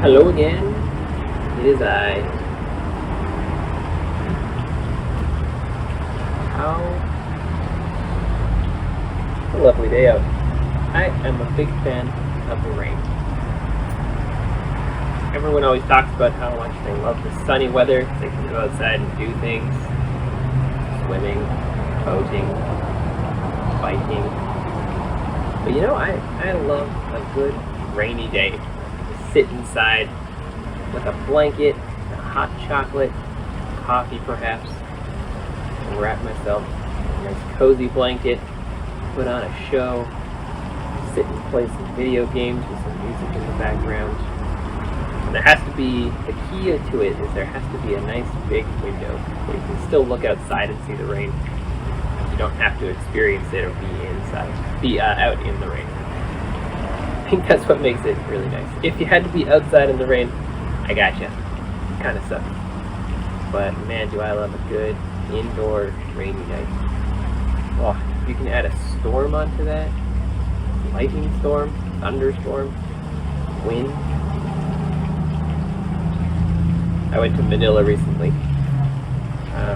Hello again. It is I. How a lovely day out. I am a big fan of the rain. Everyone always talks about how much they love the sunny weather. They can go outside and do things. Swimming, boating, biking. But you know, I love a good rainy day. Sit inside with a blanket, a hot chocolate, coffee perhaps, and wrap myself in a nice cozy blanket, put on a show, sit and play some video games with some music in the background. And there has to be, the key to it is there has to be a nice big window where you can still look outside and see the rain. You don't have to experience it or be out in the rain. I think that's what makes it really nice. If you had to be outside in the rain, I gotcha. Kind of sucks. But man, do I love a good indoor rainy night. Oh, you can add a storm onto that. Lightning storm, thunderstorm, wind. I went to Manila recently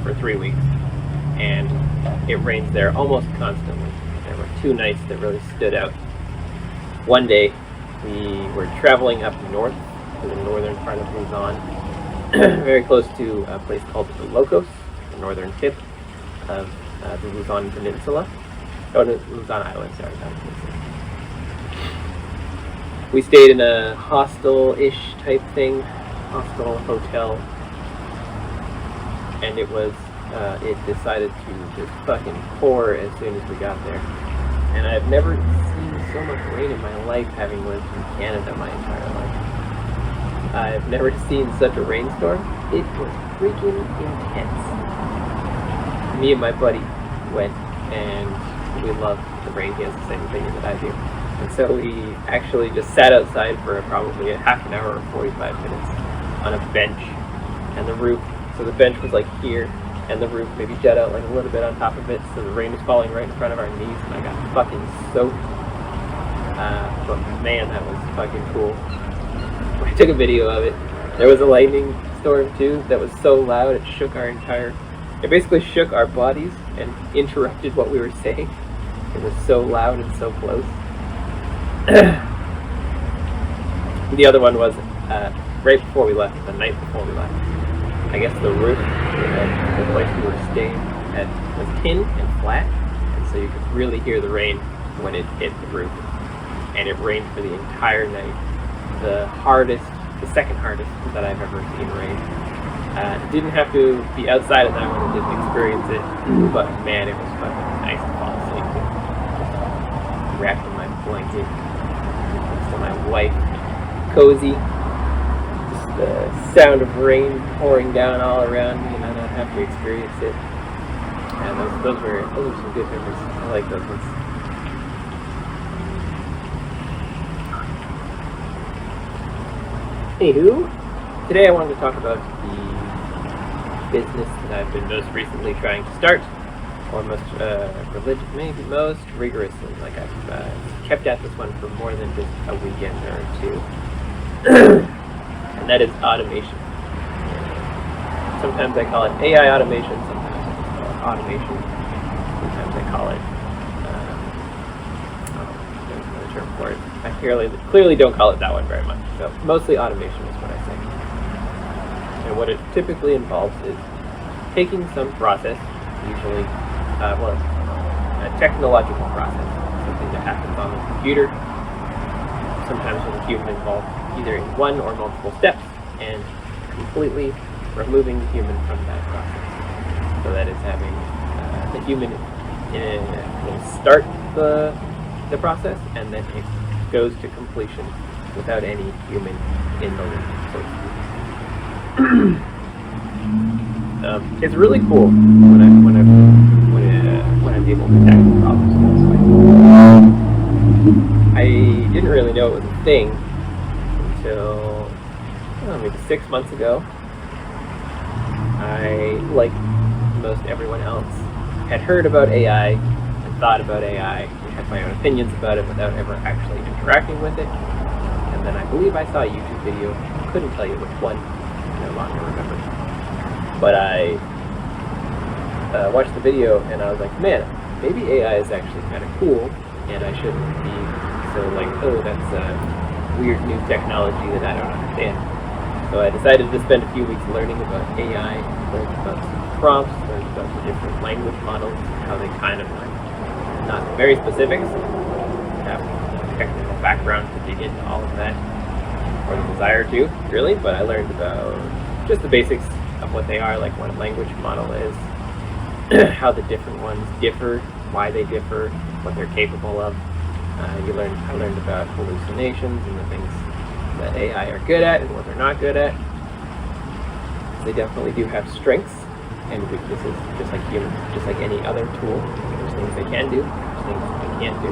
for 3 weeks, and it rains there almost constantly. There were 2 nights that really stood out. One day, we were traveling up north to the northern part of Luzon, very close to a place called the Locos, the northern tip of the Luzon Peninsula. Oh, no, Luzon Island, sorry, not Peninsula. We stayed in a hostel-ish type thing, hostel hotel, and it decided to just fucking pour as soon as we got there. And I've never seen so much rain in my life, having lived in Canada my entire life. I've never seen such a rainstorm. It was freaking intense. Me and my buddy went, and we loved the rain. He has the same thing that I do. And so we actually just sat outside for probably a half an hour or 45 minutes on a bench, and the roof, so the bench was like here, and the roof maybe jut out like a little bit on top of it, so the rain was falling right in front of our knees, and I got fucking soaked. But man, that was fucking cool. I took a video of it. There was a lightning storm too that was so loud it basically shook our bodies and interrupted what we were saying. It was so loud and so close. The other one was right before we left, the night before we left. I guess the roof of the place we were staying at was tin and flat, and so you could really hear the rain when it hit the roof. And it rained for the entire night. The second hardest that I've ever seen rain. Didn't have to be outside of that one, didn't experience it, but man, it was fucking nice to fall asleep to. Wrapped in my blanket, next to my wife, cozy. Just the sound of rain pouring down all around me, and I don't have to experience it. And those were some good memories. I like those ones. Anywho, today I wanted to talk about the business that I've been most recently trying to start, or most rigorously. Like I've kept at this one for more than just a weekend or 2, and that is automation. Sometimes I call it AI automation, sometimes I just call it automation, sometimes I call it, there's another term for it. I clearly don't call it that one very much, so mostly automation is what I say. And what it typically involves is taking some process, usually, a technological process, something that happens on the computer, sometimes with a human involved, either in one or multiple steps, and completely removing the human from that process. So that is having the human will start the process, and then it goes to completion without any human in the loop, so to speak. It's really cool when I'm able to tackle problems this way. I didn't really know it was a thing until maybe 6 months ago. I, like most everyone else, had heard about AI and thought about AI and had my own opinions about it without ever actually interacting with it. And then I believe I saw a YouTube video couldn't tell you which one. No longer remember. But I watched the video and I was like, man, maybe AI is actually kind of cool, and I shouldn't be so like, oh, that's a weird new technology that I don't understand. So I decided to spend a few weeks learning about AI, learned about some prompts, learned about the different language models, how they kind of like, not very specific, so have a technical background to dig into all of that, or the desire to, really, but I learned about just the basics of what they are, like what a language model is, how the different ones differ, why they differ, what they're capable of. I learned about hallucinations and the things that AI are good at and what they're not good at. They definitely do have strengths and weaknesses, just like humans, just like any other tool. There's things they can do, there's things they can't do.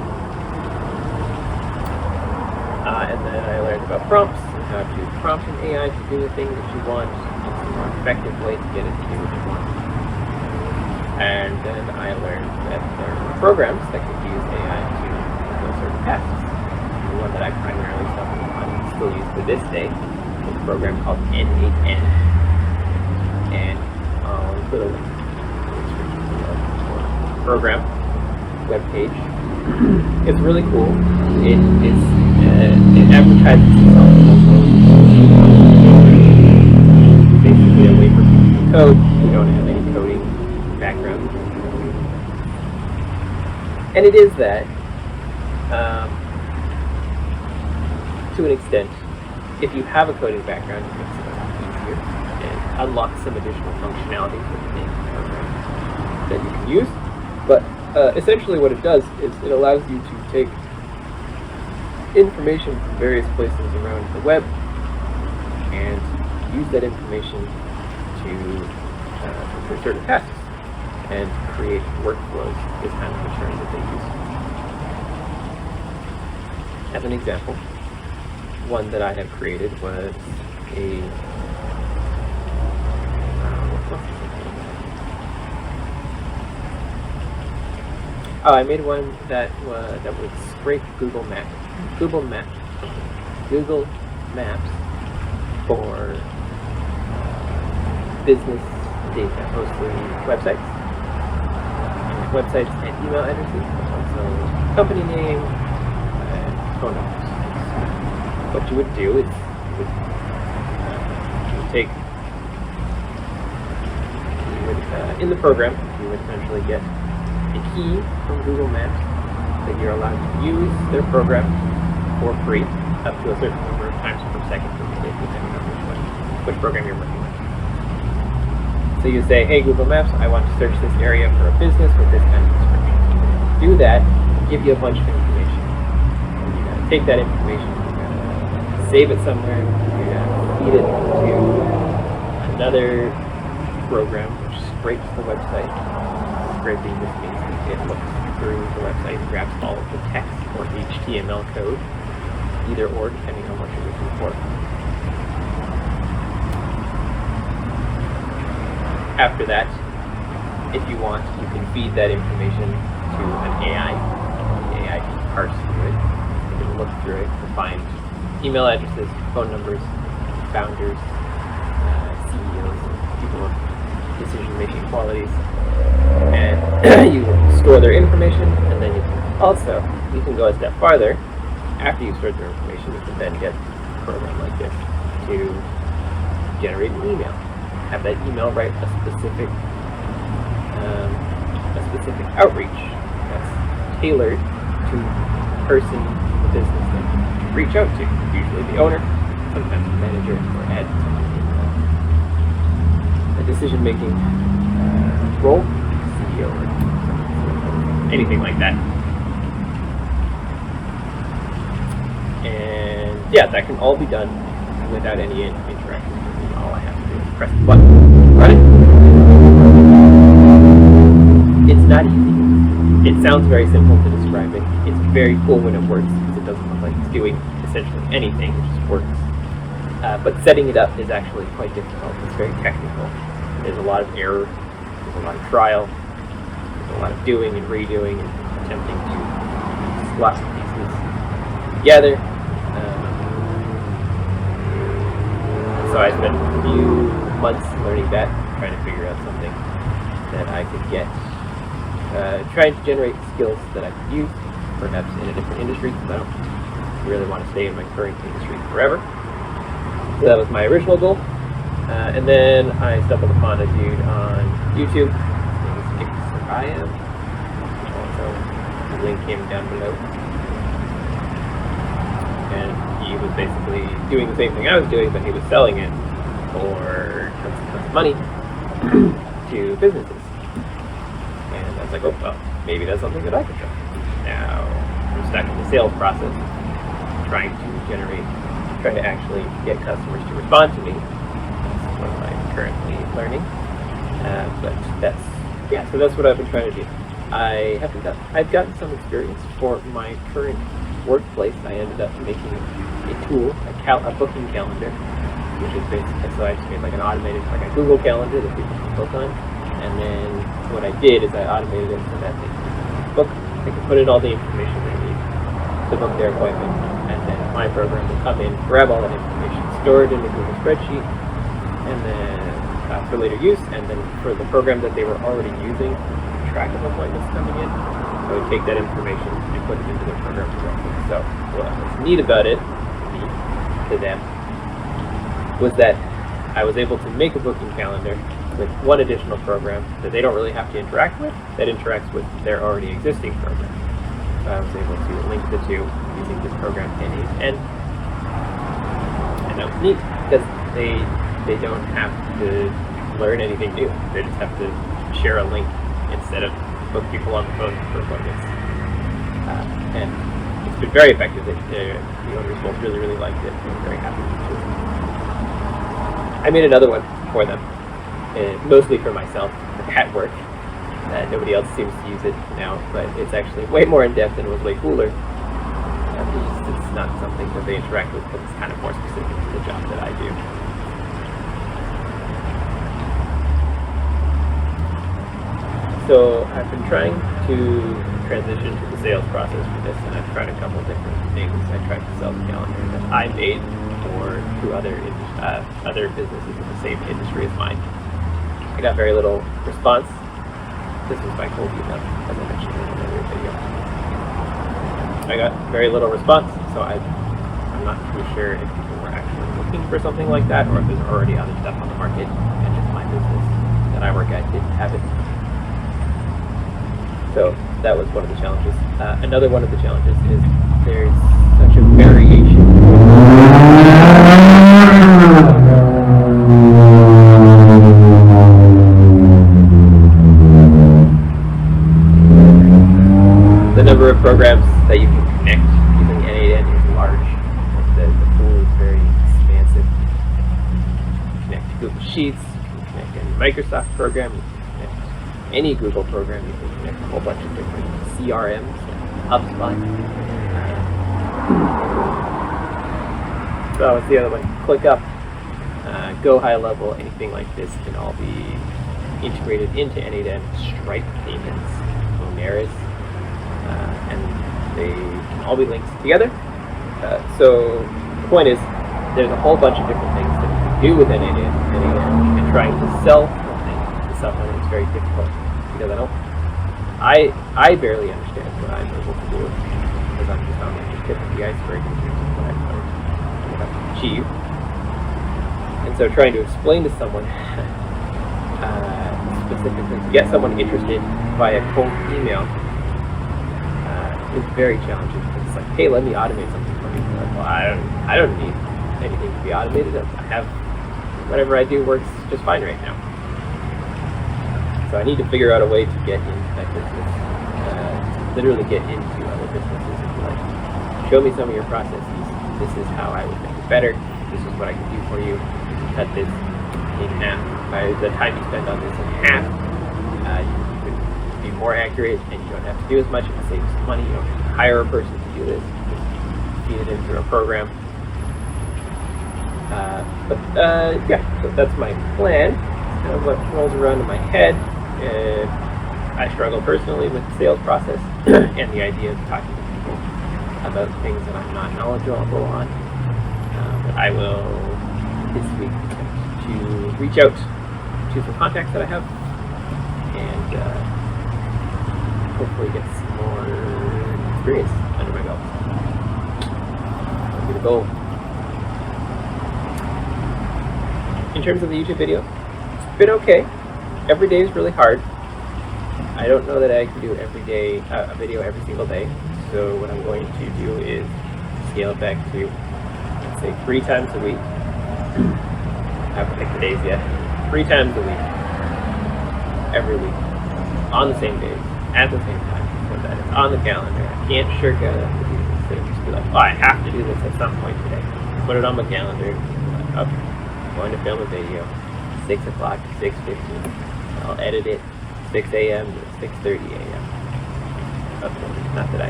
And then I learned about prompts and how to prompt an AI to do the thing that you want. It's a more effective way to get it to do what you want. And then I learned that there are programs that could use AI to fulfill certain tasks. The one that I primarily stumbled on and still use to this day is a program called N8N. And I'll include a link to the program webpage. It's really cool. It advertises itself basically a way for people to code. We don't have any coding background. And it is that, to an extent. If you have a coding background, it makes it a lot easier and unlocks some additional functionality within the program that you can use. But essentially what it does is it allows you to take information from various places around the web and use that information to for certain tasks and create workflows is kind of the term that they use. As an example, one that I have created was I made one that would scrape Google Maps for business data, mostly websites and email addresses, but also company name and phone numbers. What you would do is you would in the program you would essentially get a key from Google Maps that you're allowed to use their program for free up to a certain number of times per second per minute, depending on which program you're working with. So you say, hey Google Maps, I want to search this area for a business with this kind of description. Do that, give you a bunch of information. And you gotta take that information, you gotta save it somewhere, you gotta feed it to another program which scrapes the website. Scraping just means it looks through the website, grabs all of the text or HTML code, either or, depending on what you're looking for. After that, if you want, you can feed that information to an AI. The AI can parse through it. You can look through it to find email addresses, phone numbers, founders, CEOs, people of decision-making qualities, and you store their information, and then you can go a step farther. After you store their information, you can then get a program like this to generate an email. Have that email write a specific outreach that's tailored to the person, the business that you reach out to. Usually the owner, sometimes the manager, or add a decision-making role, CEO, or anything like that. And yeah, that can all be done without any interaction. All I have to do is press the button, run it. It's not easy. It sounds very simple to describe it. It's very cool when it works because it doesn't look like it's doing essentially anything, it just works. But setting it up is actually quite difficult. It's very technical. There's a lot of error, there's a lot of trial, there's a lot of doing and redoing and attempting to slot pieces together. So I spent a few months learning that, trying to figure out something that I could get, trying to generate skills that I could use, perhaps in a different industry, because I don't really want to stay in my current industry forever. So that was my original goal. And then I stumbled upon a dude on YouTube. His name is I am. Also, the link came down below. And he was basically doing the same thing I was doing, but he was selling it for tons and tons of money to businesses. And I was like, oh, well, maybe that's something that I could try. Now, I'm stuck in the sales process, trying to actually get customers to respond to me. That's what I'm currently learning. So that's what I've been trying to do. I've gotten some experience for my current workplace. I ended up making a tool, a booking calendar, which is basically, so I just made like an automated, like a Google calendar that people can book on. And then what I did is I automated it so that they can put in all the information they need to book their appointment. And then my program will come in, grab all that information, store it in a Google spreadsheet, and then for later use. And then for the program that they were already using, track of appointments coming in, I would take that information and put it into their program directly. So what was neat about it, to them, was that I was able to make a booking calendar with one additional program that they don't really have to interact with, that interacts with their already existing program. So I was able to link the two using this program N8N. And that was neat because they don't have to learn anything new. They just have to share a link instead of book people on the phone for appointments. And it's been very effective. The owners both really, really liked it. They were very happy with it. I made another one for them, mostly for myself at work. Nobody else seems to use it now, but it's actually way more in-depth and was way cooler. It's not something that they interact with, but it's kind of more specific to the job that I do. So I've been trying to transition to the sales process for this, and I've tried a couple different things. I tried to sell the calendar that I made to other businesses in the same industry as mine. I got very little response. This was my cold email, as I mentioned in another video. I got very little response, so I'm not too sure if people were actually looking for something like that, or if there's already other stuff on the market, and just my business that I work at didn't have it. So that was one of the challenges. Another one of the challenges is there's such a variation. The number of programs that you can connect using N8N is large. The pool is very expansive. You can connect to Google Sheets, you can connect any Microsoft program, you can connect any Google program, you can connect a whole bunch of different CRMs, HubSpot. So what's the other one? ClickUp, Go High Level, anything like this can all be integrated into N8N. Stripe payments, Oneris, and they can all be linked together. So the point is, there's a whole bunch of different things that you can do with N8N, and trying to sell something to someone is very difficult because I barely understand what I'm able to do because I'm just on the tip of the iceberg in terms of what I've learned and what I've achieved. And so trying to explain to someone specifically to get someone interested via cold email is very challenging. It's like, hey, let me automate something for me. Like, well, I don't need anything to be automated. I have whatever I do works just fine right now. So I need to figure out a way to get into that business, literally get into other businesses and be like, show me some of your processes. This is how I would make it better. This is what I can do for you. You can cut this in half. By the time you spend on this in half, you could be more accurate and you don't have to do as much. It saves money. You don't have to hire a person to do this. You just feed it in through a program. So that's my plan. It's kind of what rolls around in my head. I struggle personally with the sales process and the idea of talking to people about things that I'm not knowledgeable on. But I will this week to reach out to some contacts that I have and hopefully get some more experience under my belt. That'll be the goal. In terms of the YouTube video, it's been okay. Every day is really hard. I don't know that I can do every day a video every single day. So what I'm going to do is scale it back to, let's say, 3 times a week. I haven't picked the days yet. 3 times a week. Every week. On the same days. At the same time. So that it's on the calendar. I can't shirk out of the things. So just be like, oh, I have to do this at some point today. Put it on my calendar. Like, okay. I'm going to film a video. 6 o'clock to 6:15. I'll edit it 6 a.m. to 6:30 a.m. Okay. Not that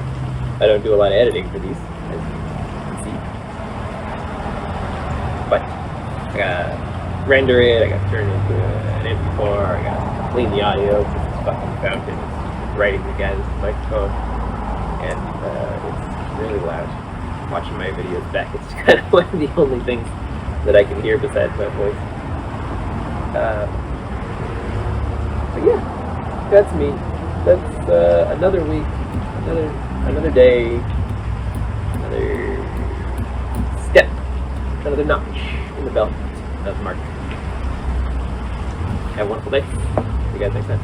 I don't do a lot of editing for these, as you can see. But I gotta render it, I gotta turn it into an MP4, I gotta clean the audio because it's fucking fountain. It's writing the guy's microphone, and it's really loud. Watching my videos back, it's kind of one of the only things that I can hear besides my voice. But yeah, that's me. That's another week, another day, another step, another notch in the belt of Mark. Have a wonderful day. See you guys next time.